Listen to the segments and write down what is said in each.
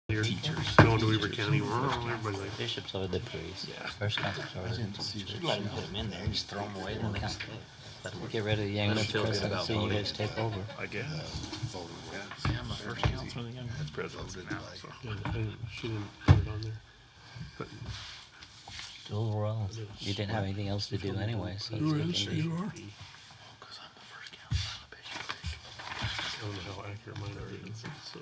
You're teachers. going to Weaver County, everybody like, Bishops over the priests. Yeah. First council's over the Should let them put them in there, just throw them away. And they can't get rid of the young Let 'em feel good about presidency, you voting. guys take over. I guess. Yeah, I'm the first councilman of the young President now, so. She didn't put it on there. But Dual roles. You didn't have anything else to do anyway, so. Who it's is like you are? Because I'm the first councilman of Bishop. I don't know how accurate mine are, so.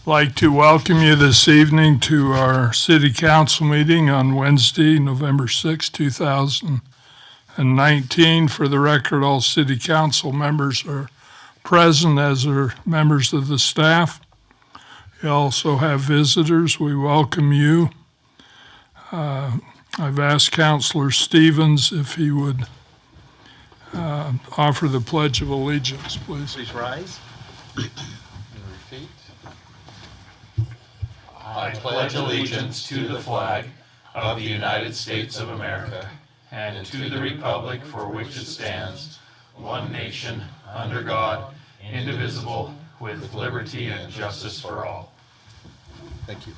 Like to welcome you this evening to our city council meeting on Wednesday, November 6, 2019. For the record, all city council members are present, as are members of the staff. We also have visitors. We welcome you. I've asked Councilor Stevens if he would offer the Pledge of Allegiance, please. Please rise. I pledge allegiance to the flag of the United States of America and to the republic for which it stands, one nation, under God, indivisible, with liberty and justice for all. Thank you.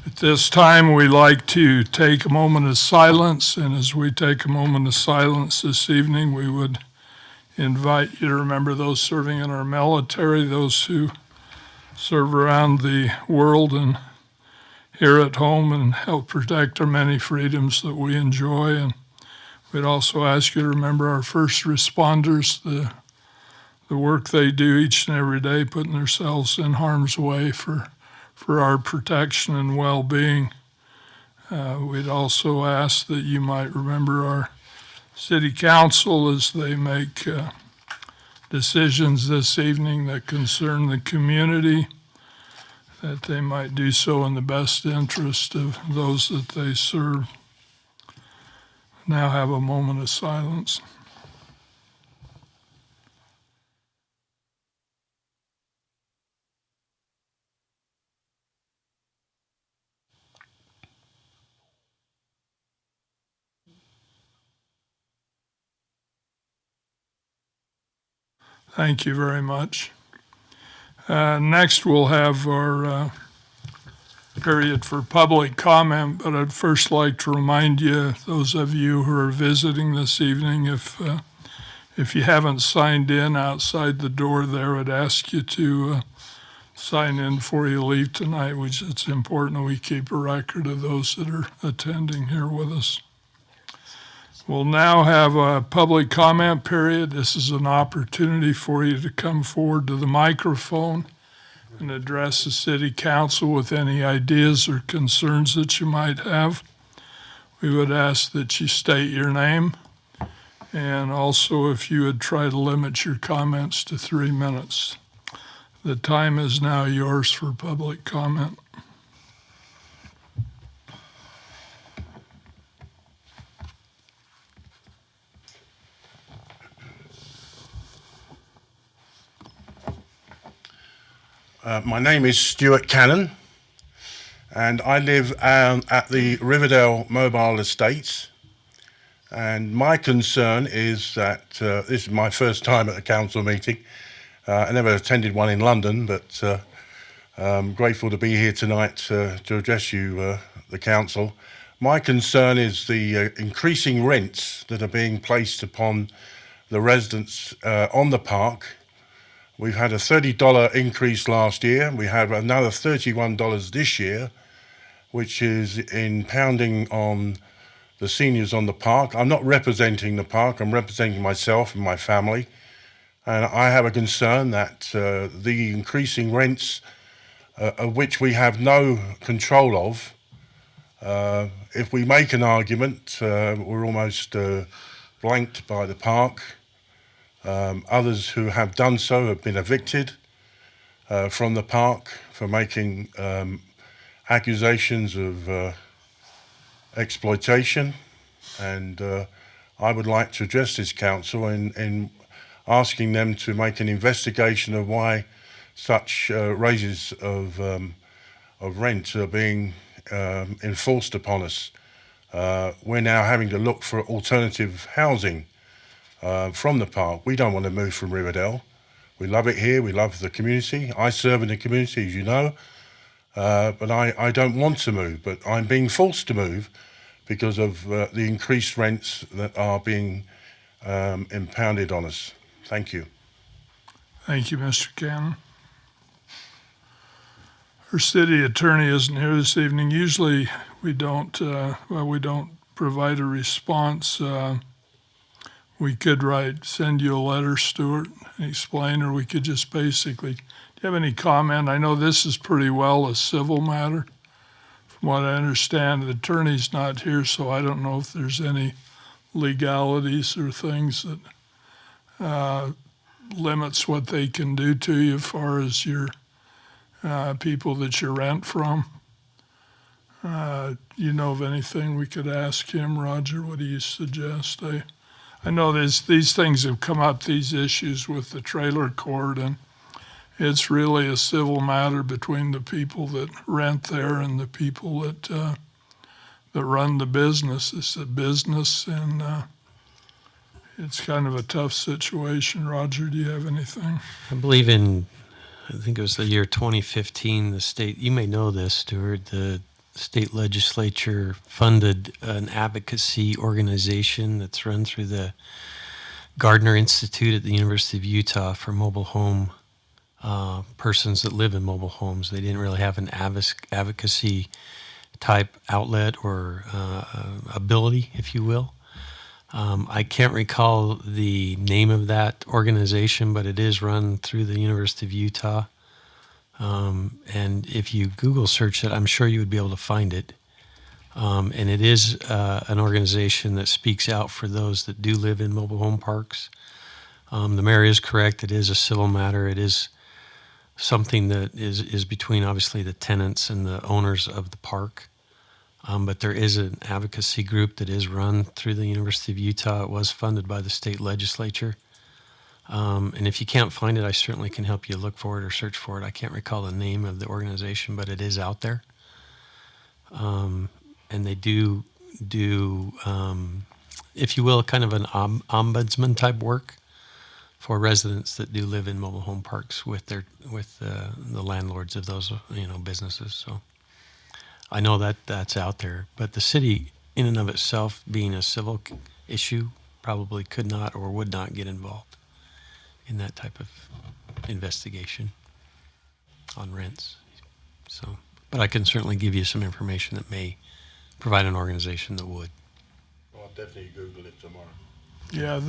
At this time, we like to take a moment of silence, and as we take a moment of silence this evening, we would invite you to remember those serving in our military, those who serve around the world and here at home and help protect our many freedoms that we enjoy. And we'd also ask you to remember our first responders, the work they do each and every day, putting themselves in harm's way for our protection and well-being. We'd also ask that you might remember our City Council as they make decisions this evening that concern the community, that they might do so in the best interest of those that they serve. Now have a moment of silence. Thank you very much. Next, we'll have our period for public comment, but I'd first like to remind you, those of you who are visiting this evening, if you haven't signed in outside the door there, I'd ask you to sign in before you leave tonight, which it's important we keep a record of those that are attending here with us. We'll now have a public comment period. This is an opportunity for you to come forward to the microphone and address the city council with any ideas or concerns that you might have. We would ask that you state your name, and also if you would try to limit your comments to 3 minutes. The time is now yours for public comment. My name is Stuart Cannon, and I live at the Riverdale Mobile Estates. And my concern is that this is my first time at a council meeting. I never attended one in London, but I'm grateful to be here tonight to address you, the council. My concern is the increasing rents that are being placed upon the residents on the park. We've had a $30 increase last year. We have another $31 this year, which is impounding on the seniors on the park. I'm not representing the park, I'm representing myself and my family. And I have a concern that the increasing rents, of which we have no control of, if we make an argument, we're almost blanked by the park. Others who have done so have been evicted from the park for making accusations of exploitation. And I would like to address this council in asking them to make an investigation of why such raises of rent are being enforced upon us. We're now having to look for alternative housing from the park. We don't want to move from Riverdale. We love it here. We love the community. I serve in the community, as you know, but I don't want to move. But I'm being forced to move because of the increased rents that are being impounded on us. Thank you. Thank you, Mr. Cannon. Our city attorney isn't here this evening. Usually we don't provide a response. We could send you a letter, Stuart, and explain, or we could just basically, do you have any comment? I know this is pretty well a civil matter. From what I understand, the attorney's not here, so I don't know if there's any legalities or things that limits what they can do to you as far as your people that you rent from. You know of anything we could ask him, Roger? What do you suggest? I know these things have come up, these issues with the trailer court, and it's really a civil matter between the people that rent there and the people that run the business. It's a business, and it's kind of a tough situation. Roger, do you have anything? I believe I think it was the year 2015, the state, you may know this, Stuart, the state legislature funded an advocacy organization that's run through the Gardner Institute at the University of Utah for mobile home persons that live in mobile homes. They didn't really have an advocacy type outlet or ability, if you will. I can't recall the name of that organization, but it is run through the University of Utah. And if you Google search it, I'm sure you would be able to find it. And it is an organization that speaks out for those that do live in mobile home parks. The mayor is correct. It is a civil matter. It is something that is between, obviously, the tenants and the owners of the park. But there is an advocacy group that is run through the University of Utah. It was funded by the state legislature. And if you can't find it, I certainly can help you look for it or search for it. I can't recall the name of the organization, but it is out there. And they do, if you will, kind of an ombudsman type work for residents that do live in mobile home parks with the landlords of those businesses. So I know that that's out there, but the city in and of itself, being a civil issue, probably could not or would not get involved in that type of investigation on rents. So, but I can certainly give you some information that may provide an organization that would. Well, I'll definitely Google it tomorrow. Yeah,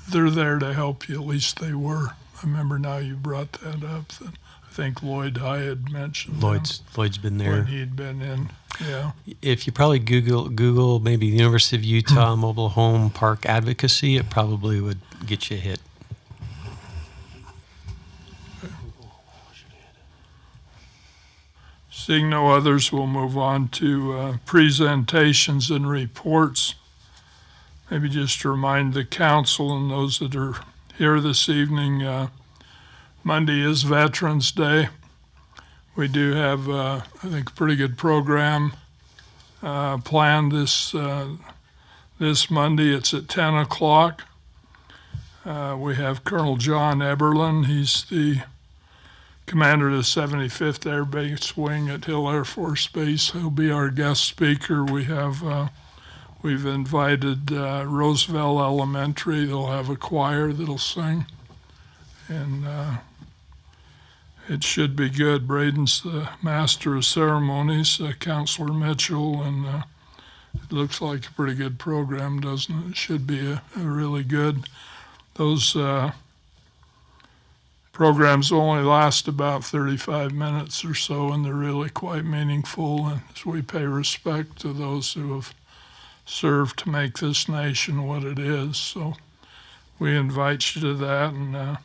they're there to help you. At least they were. I remember now you brought that up. That I think Lloyd High had mentioned Lloyd's been there. when he'd been in. Yeah. If you probably Google maybe the University of Utah Mobile Home Park Advocacy, it probably would get you a hit. Seeing no others, we'll move on to presentations and reports. Maybe just to remind the council and those that are here this evening, Monday is Veterans Day. We do have, I think, a pretty good program planned this Monday. It's at 10 o'clock. We have Colonel John Eberlin. He's the commander of the 75th Air Base Wing at Hill Air Force Base. He'll be our guest speaker. We've invited Roosevelt Elementary. They'll have a choir that'll sing, and it should be good. Braden's the master of ceremonies, Counselor Mitchell, and it looks like a pretty good program, doesn't it? It should be a really good. Those programs only last about 35 minutes or so, and they're really quite meaningful, and as we pay respect to those who have served to make this nation what it is. So we invite you to that, and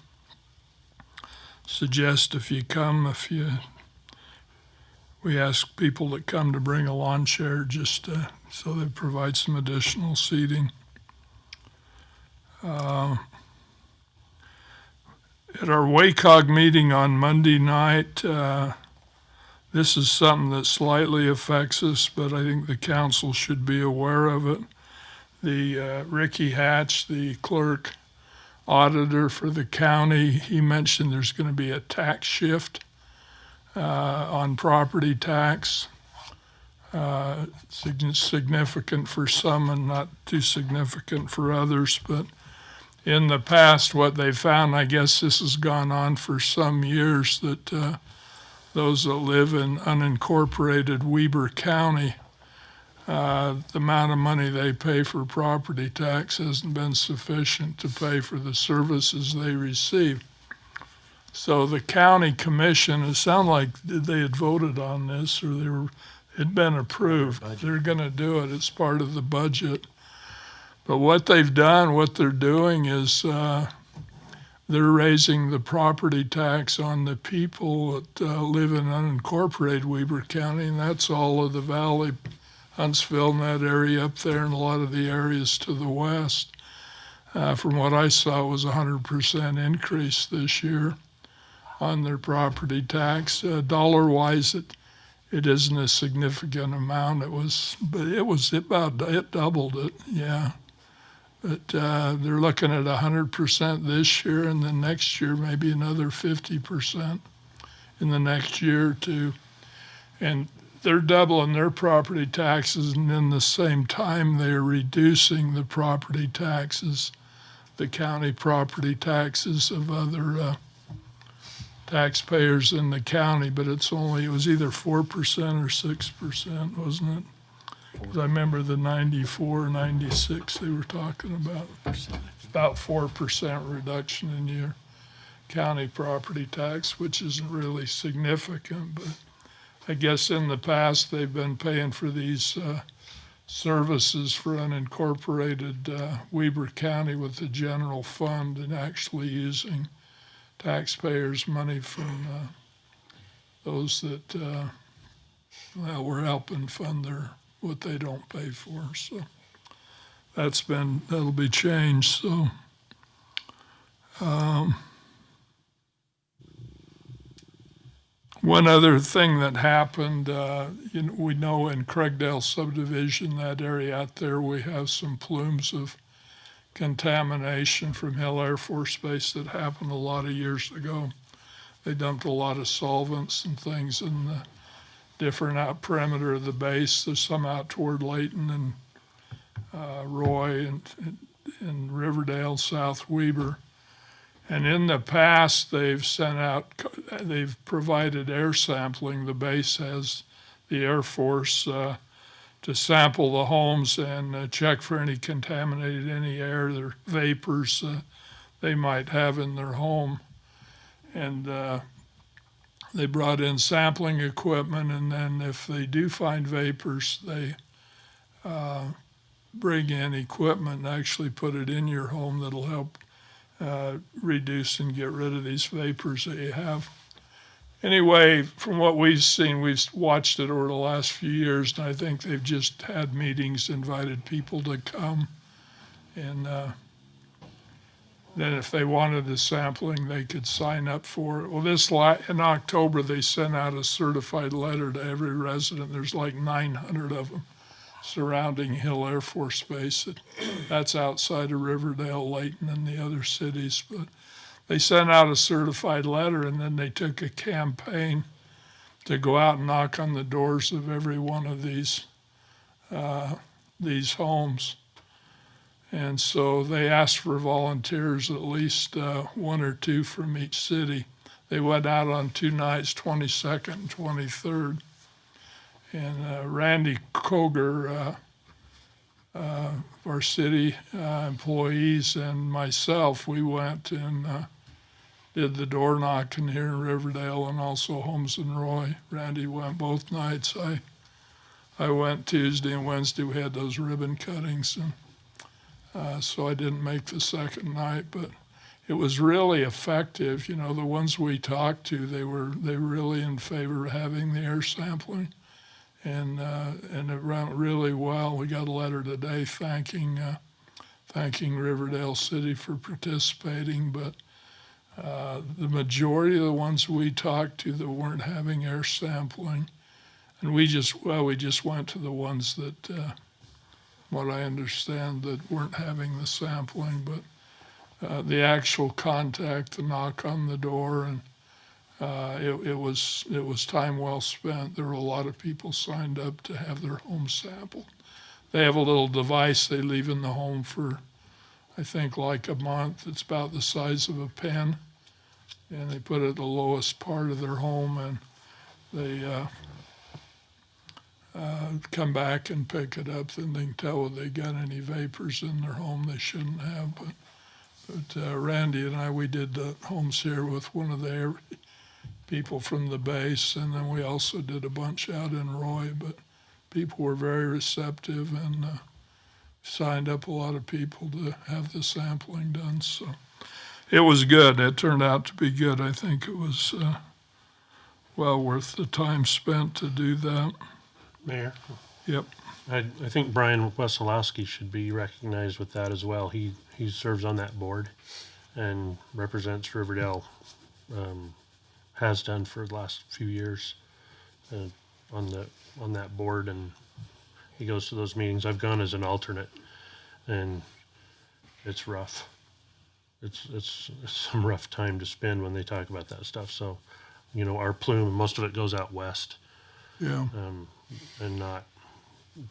suggest if you come, we ask people that come to bring a lawn chair just so they provide some additional seating. At our WACOG meeting on Monday night, this is something that slightly affects us, but I think the council should be aware of it. The Ricky Hatch, the clerk auditor for the county, he mentioned there's going to be a tax shift on property tax. Significant for some and not too significant for others, but in the past, what they found, I guess this has gone on for some years, that those that live in unincorporated Weber County, the amount of money they pay for property tax hasn't been sufficient to pay for the services they receive. So the county commission, it sounded like they had voted on this, or it had been approved. They're going to do it. It's part of the budget. But what they're doing is they're raising the property tax on the people that live in unincorporated Weber County, and that's all of the valley, Huntsville, and that area up there, and a lot of the areas to the west. From what I saw, it was a 100% increase this year on their property tax. Dollar-wise, it isn't a significant amount. It doubled it, yeah. But they're looking at 100% this year, and then next year maybe another 50% in the next year or two. And they're doubling their property taxes, and in the same time they're reducing the property taxes, the county property taxes of other taxpayers in the county. But it was either 4% or 6%, wasn't it? 'Cause I remember the 94, 96 they were talking about. About 4% reduction in your county property tax, which isn't really significant, but I guess in the past they've been paying for these services for unincorporated Weber County with the general fund, and actually using taxpayers' money from those that were helping fund what they don't pay for. So that'll be changed. So one other thing that happened, we know in Craigdale subdivision, that area out there, we have some plumes of contamination from Hill Air Force Base that happened a lot of years ago. They dumped a lot of solvents and things in the different out perimeter of the base. There's some out toward Layton and Roy and Riverdale, South Weber. And in the past, they've provided air sampling. The base has the Air Force to sample the homes and check for any air, or vapors they might have in their home. And they brought in sampling equipment, and then if they do find vapors, they bring in equipment and actually put it in your home that'll help reduce and get rid of these vapors that you have. Anyway, from what we've seen, we've watched it over the last few years, and I think they've just had meetings, invited people to come, and then if they wanted the sampling, they could sign up for it. Well, in October, they sent out a certified letter to every resident. There's like 900 of them surrounding Hill Air Force Base. That's outside of Riverdale, Layton, and the other cities. But they sent out a certified letter, and then they took a campaign to go out and knock on the doors of every one of these homes. And so they asked for volunteers, at least one or two from each city. They went out on 2 nights, 22nd and 23rd. And Randy Koger, our city employees, and myself, we went and did the door knocking here in Riverdale and also Holmes and Roy. Randy went both nights. I went Tuesday and Wednesday. We had those ribbon cuttings, and so I didn't make the second night, but it was really effective. You know, the ones we talked to, they were really in favor of having the air sampling, and it went really well. We got a letter today thanking Riverdale City for participating, but The majority of the ones we talked to that weren't having air sampling, and we just went to the ones that, what I understand, that weren't having the sampling, but the actual contact, the knock on the door, and it was time well spent. There were a lot of people signed up to have their home sampled. They have a little device they leave in the home for, I think, like a month. It's about the size of a pen, and they put it at the lowest part of their home, and they come back and pick it up. Then they can tell whether they got any vapors in their home they shouldn't have. But Randy and I, we did homes here with one of the people from the base, and then we also did a bunch out in Roy. But people were very receptive and signed up a lot of people to have the sampling done. So it was good. It turned out to be good. I think it was well worth the time spent to do that. Mayor, Yep. I think Brian Wesolowski should be recognized with that as well. He serves on that board and represents Riverdale, has done for the last few years on that board, and he goes to those meetings. I've gone as an alternate, and it's rough. It's some rough time to spend when they talk about that stuff. So, our plume, most of it goes out west. Yeah. And not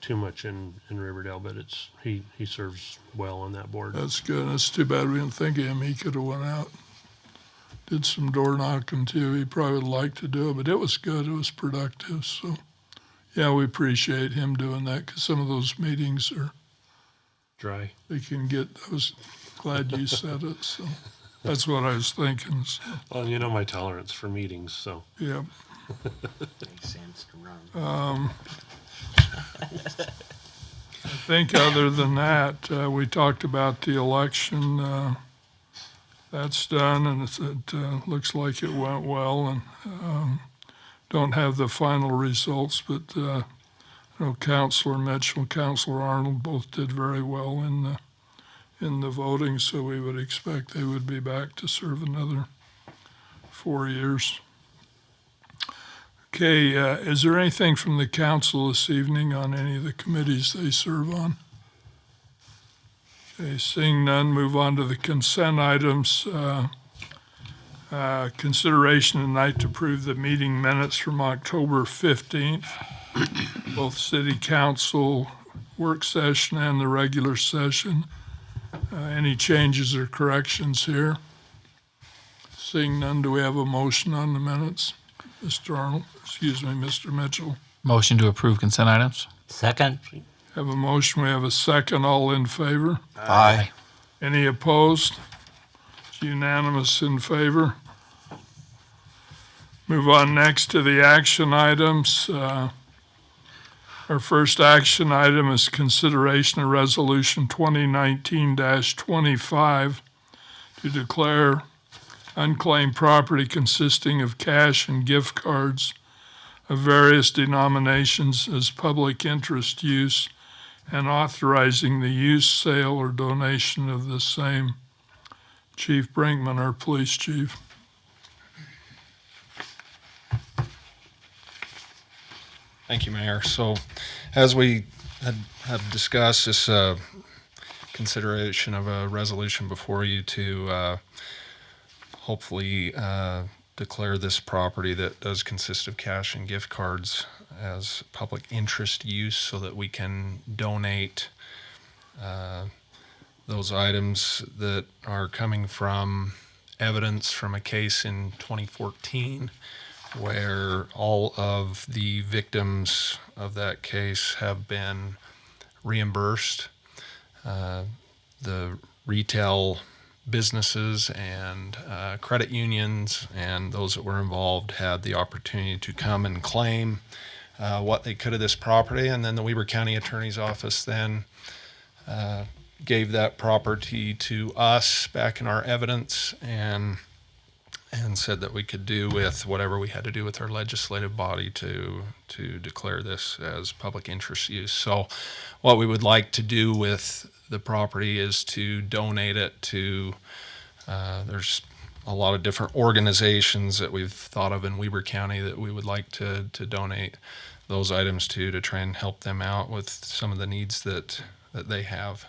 too much in Riverdale, but he serves well on that board. That's good. It's too bad we didn't think of him. He could have went out, did some door knocking too. He probably would like to do it, but it was good. It was productive. So, yeah, we appreciate him doing that because some of those meetings are Dry. they can get. I was glad you said it. So that's what I was thinking. So, Well, my tolerance for meetings, so. yeah. Makes sense to run. I think other than that, we talked about the election. That's done, and it looks like it went well. And don't have the final results, but Councilor Mitchell, Councilor Arnold both did very well in the voting. So we would expect they would be back to serve another 4 years. Okay, is there anything from the council this evening on any of the committees they serve on? Okay, seeing none, move on to the consent items. Consideration tonight to approve the meeting minutes from October 15th, both city council work session and the regular session. Any changes or corrections here? Seeing none, do we have a motion on the minutes? Mr. Mitchell. Motion to approve consent items? Second? Have a motion, we have a second, all in favor? Aye. Any opposed? It's unanimous in favor. Move on next to the action items. Our first action item is consideration of Resolution 2019-25 to declare unclaimed property consisting of cash and gift cards of various denominations as public interest use and authorizing the use, sale, or donation of the same. Chief Brinkman, our police chief. Thank you, Mayor. So, as we have discussed, this consideration of a resolution before you to hopefully declare this property that does consist of cash and gift cards as public interest use so that we can donate those items that are coming from evidence from a case in 2014 where all of the victims of that case have been reimbursed. The retail businesses and credit unions and those that were involved had the opportunity to come and claim what they could of this property, and then the Weber County Attorney's Office then gave that property to us back in our evidence and said that we could do with whatever we had to do with our legislative body to declare this as public interest use. So what we would like to do with the property is to donate it to, there's a lot of different organizations that we've thought of in Weber County that we would like to donate those items to try and help them out with some of the needs that they have.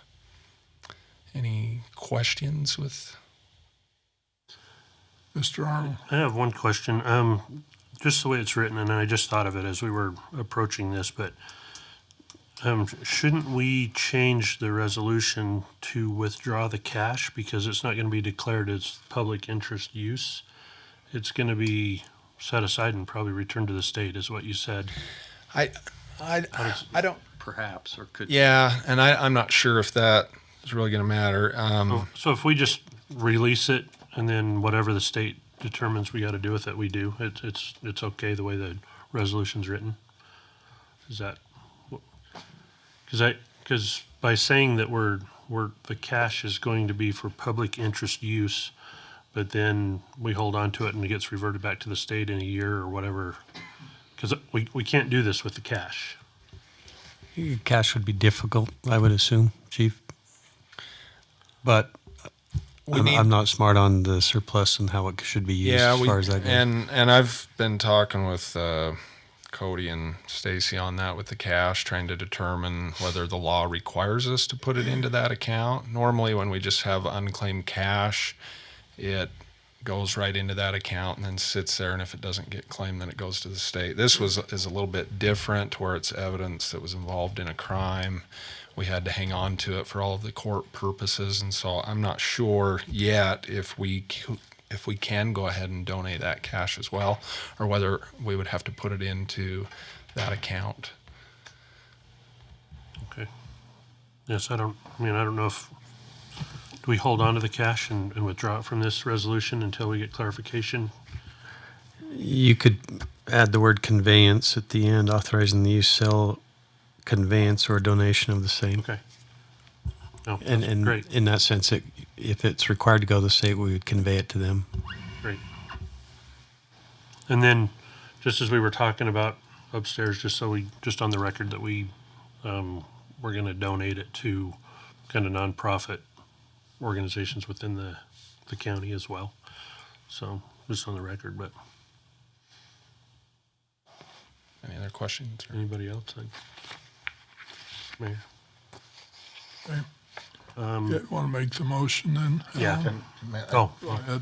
Any questions with? Mr. Arnold? I have one question. Just the way it's written, and I just thought of it as we were approaching this, but shouldn't we change the resolution to withdraw the cash because it's not going to be declared as public interest use? It's going to be set aside and probably returned to the state, is what you said. I don't. Perhaps, or could. Yeah, and I'm not sure if that is really going to matter. So if we just release it and then whatever the state determines we got to do with it, we do. It's okay the way the resolution's written. Is that? Because by saying that the cash is going to be for public interest use, but then we hold on to it and it gets reverted back to the state in a year or whatever. Because we can't do this with the cash. Cash would be difficult, I would assume, Chief. But I'm not smart on the surplus and how it should be used as far as that goes. And I've been talking with Cody and Stacy on that with the cash, trying to determine whether the law requires us to put it into that account. Normally, when we just have unclaimed cash, it goes right into that account and then sits there, and if it doesn't get claimed, then it goes to the state. This is a little bit different, where it's evidence that was involved in a crime. We had to hang on to it for all of the court purposes, and so I'm not sure yet if we can go ahead and donate that cash as well, or whether we would have to put it into that account. Okay. Yes, I don't know if, do we hold on to the cash and withdraw it from this resolution until we get clarification? You could add the word conveyance at the end, authorizing the use, sale, conveyance, or donation of the same. Okay. No, And that's great, in that sense, if it's required to go to the state, we would convey it to them. great. And then, just as we were talking about upstairs, just on the record that we're going to donate it to kind of nonprofit organizations within the county as well. So, just on the record, but Any other questions? Or? anybody else? Mayor? Want to make the motion then? Yeah. Go ahead.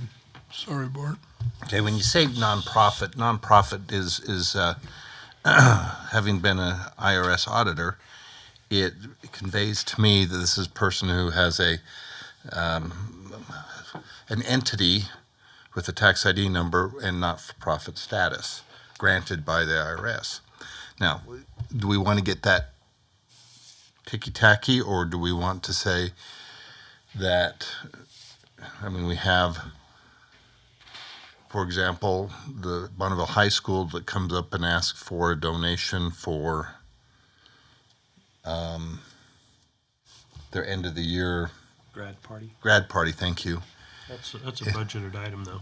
Sorry, Bart. Okay, when you say nonprofit is having been an IRS auditor, it conveys to me that this is a person who has an entity with a tax ID number and not-for-profit status granted by the IRS. Now, do we want to get that ticky-tacky, or do we want to say that, we have, for example, the Bonneville High School that comes up and asks for a donation for their end of the year Grad party. grad party, thank you. That's a budgeted item, though.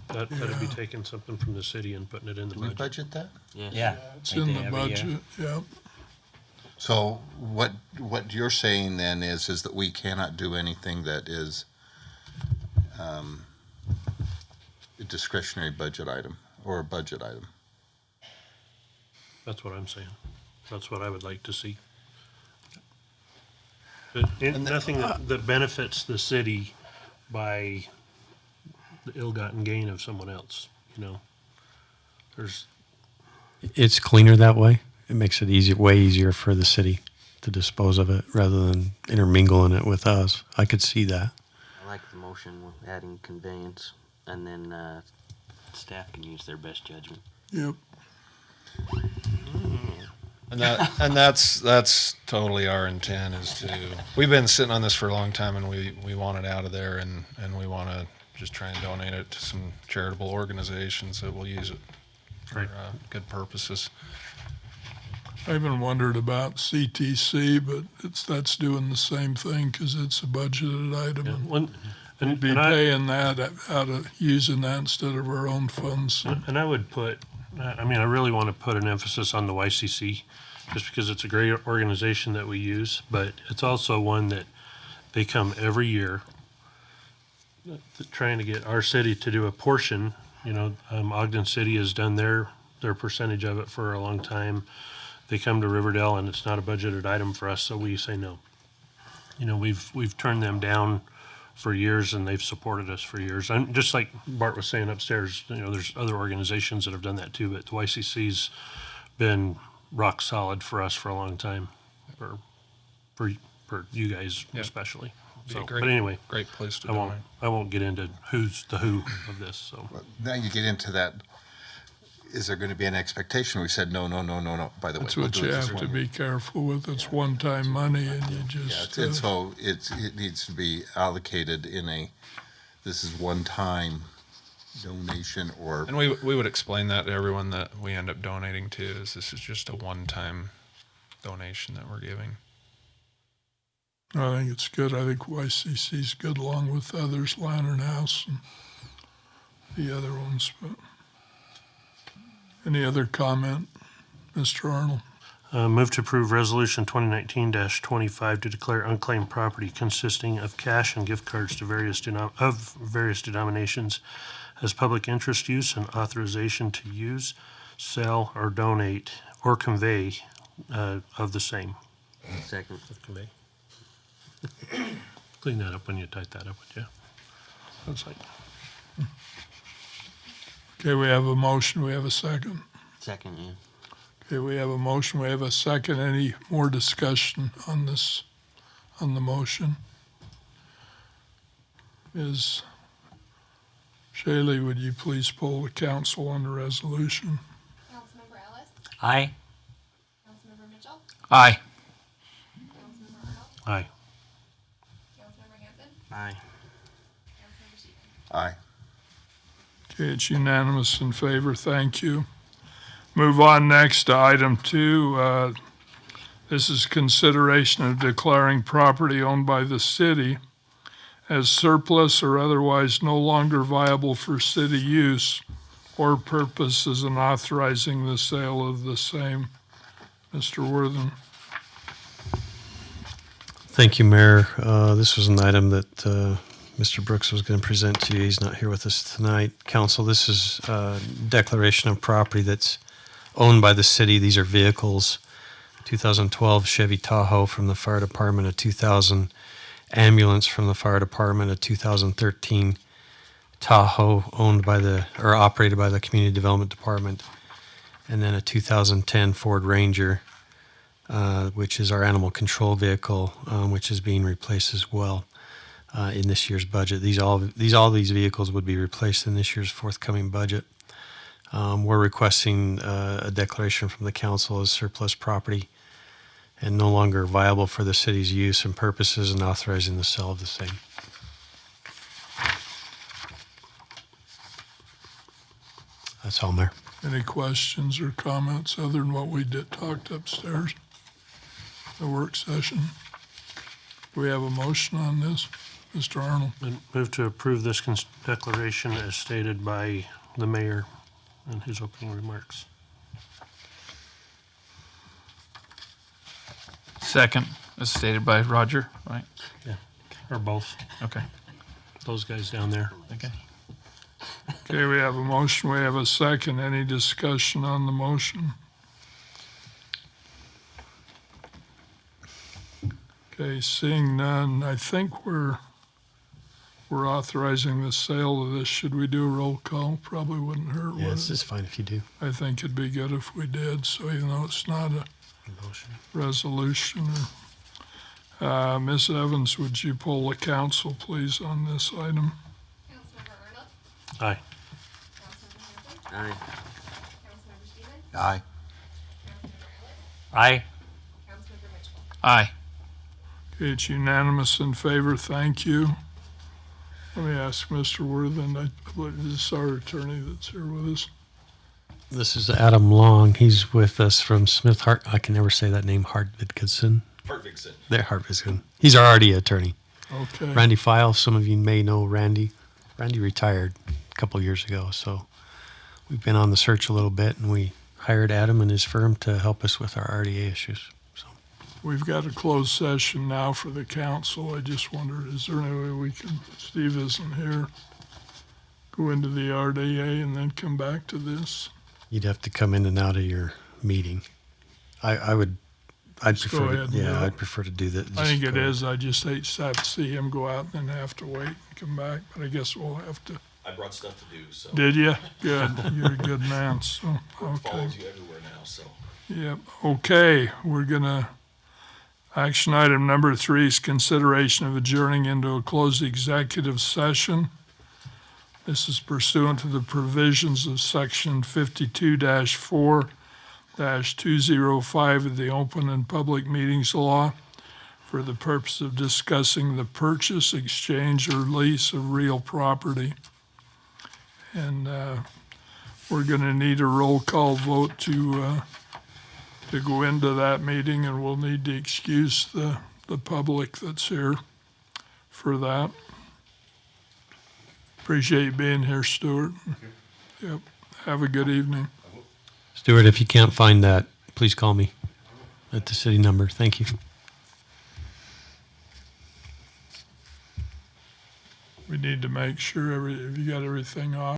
That'd be taking something from the city and putting it in the Do we budget. budget that? Yeah. It's they in do the every year. budget, yeah. So what you're saying then is that we cannot do anything that is a discretionary budget item or a budget item. That's what I'm saying. That's what I would like to see. Nothing that benefits the city by the ill-gotten gain of someone else, It's cleaner that way. It makes it way easier for the city to dispose of it rather than intermingling it with us. I could see that. I like the motion with adding conveyance, and then staff can use their best judgment. Yep. And that's totally our intent is to. We've been sitting on this for a long time, and we want it out of there, and we want to just try and donate it to some charitable organizations that will use it for good purposes. I even wondered about CTC, but that's doing the same thing because it's a budgeted item. And we'd be paying that out of using that instead of our own funds. And I would I really want to put an emphasis on the YCC, just because it's a great organization that we use, but it's also one that they come every year trying to get our city to do a portion. You know, Ogden City has done their percentage of it for a long time. They come to Riverdale and it's not a budgeted item for us, so we say no. You know, we've turned them down for years and they've supported us for years. And just like Bart was saying upstairs, you know, there's other organizations that have done that too, but the YCC's been rock solid for us for a long time, for you guys Yeah. especially. Be So, a great, but anyway, great place to I won't donate. I won't get into who's the who of this. So Now you get into that. Is there going to be an expectation? We said no. By the way, That's we'll what do you it this have to way. be careful with. It's one-time money and you Yeah, just, and so it needs to be allocated in a. This is one time donation or And we would explain that to everyone that we end up donating to, is this is just a one-time donation that we're giving. I think it's good. I think YCC's good along with others, Lantern House and the other ones. But any other comment, Mr. Arnold? move to approve resolution 2019-25 to declare unclaimed property consisting of cash and gift cards to various denominations as public interest use and authorization to use, sell, or donate or convey of the same. Second. Convey. Clean that up when you type that up, would you? That's like, Okay, we have a motion. We have a second. Second, yeah. Okay, we have a motion. We have a second. Any more discussion on this, on the motion? Ms. Shaylee, would you please poll the council on the resolution? Councilmember Ellis, Aye. Councilmember Mitchell, Aye. Councilmember Arnold, aye. Councilmember Hanson, Aye. Councilmember Stevens. aye. Okay, it's unanimous in favor. Thank you. Move on next to item 2. This is consideration of declaring property owned by the city as surplus or otherwise no longer viable for city use or purposes and authorizing the sale of the same. Mr. Worthen. Thank you, Mayor. This was an item that Mr. Brooks was going to present to you. He's not here with us tonight. Council, this is a declaration of property that's owned by the city. These are vehicles. 2012 Chevy Tahoe from the fire department, a 2000 ambulance from the fire department, a 2013 Tahoe owned by or operated by the community development department, and then a 2010 Ford Ranger, which is our animal control vehicle, which is being replaced as well in this year's budget. All these vehicles would be replaced in this year's forthcoming budget. We're requesting a declaration from the council as surplus property and no longer viable for the city's use and purposes, and authorizing the sale of the same. That's all, Mayor. Any questions or comments other than what we talked upstairs? The work session. Do we have a motion on this? Mr. Arnold? And move to approve this declaration as stated by the mayor in his opening remarks. Second, as stated by Roger, right? Or both, Okay. those guys down there. Okay. Okay, we have a motion, we have a second. Any discussion on the motion? Okay, seeing none, I think we're authorizing the sale of this. Should we do a roll call? Probably wouldn't hurt, Yeah, would it's it? just fine if you do. I think it'd be good if we did, so even though it's not a Motion. resolution. Ms. Evans, would you poll the council, please, on this item? Councilmember Arnold, Aye. Councilmember Hanson, Aye. Councilmember Stevens, Aye. Councilmember Ellis, Aye. Councilmember Mitchell. Aye. Okay, it's unanimous in favor. Thank you. Let me ask Mr. Worthen, I believe this is our attorney that's here with us. This is Adam Long. He's with us from Smith Hart. I can never say that name. Hartvidson. They're Hartvidson. He's our RD attorney. Okay. Randy File. Some of you may know Randy. Randy retired a couple years ago, so we've been on the search a little bit, and we hired Adam and his firm to help us with our RDA issues. So we've got a closed session now for the council. I just wondered, is there any way we can, Steve isn't here, go into the RDA and then come back to this? You'd have to come in and out of your meeting. I'd Just go prefer, ahead and do yeah, it. I'd prefer to do that. I think Just it go- is. I just hate to have to see him go out and then have to wait and come back, but I guess we'll have to. I brought stuff to do, so. Did you? Good. You're a good man, so, okay. Follows you everywhere now, so. Yep, okay, we're gonna, action item number 3 is consideration of adjourning into a closed executive session. This is pursuant to the provisions of section 52-4-205 of the Open and Public Meetings Law for the purpose of discussing the purchase, exchange, or lease of real property. And we're gonna need a roll call vote to go into that meeting, and we'll need to excuse the public that's here for that. Appreciate you being here, Stuart. Yep, have a good evening. Stuart, if you can't find that, please call me at the city number. Thank you. We need to make sure have you got everything off?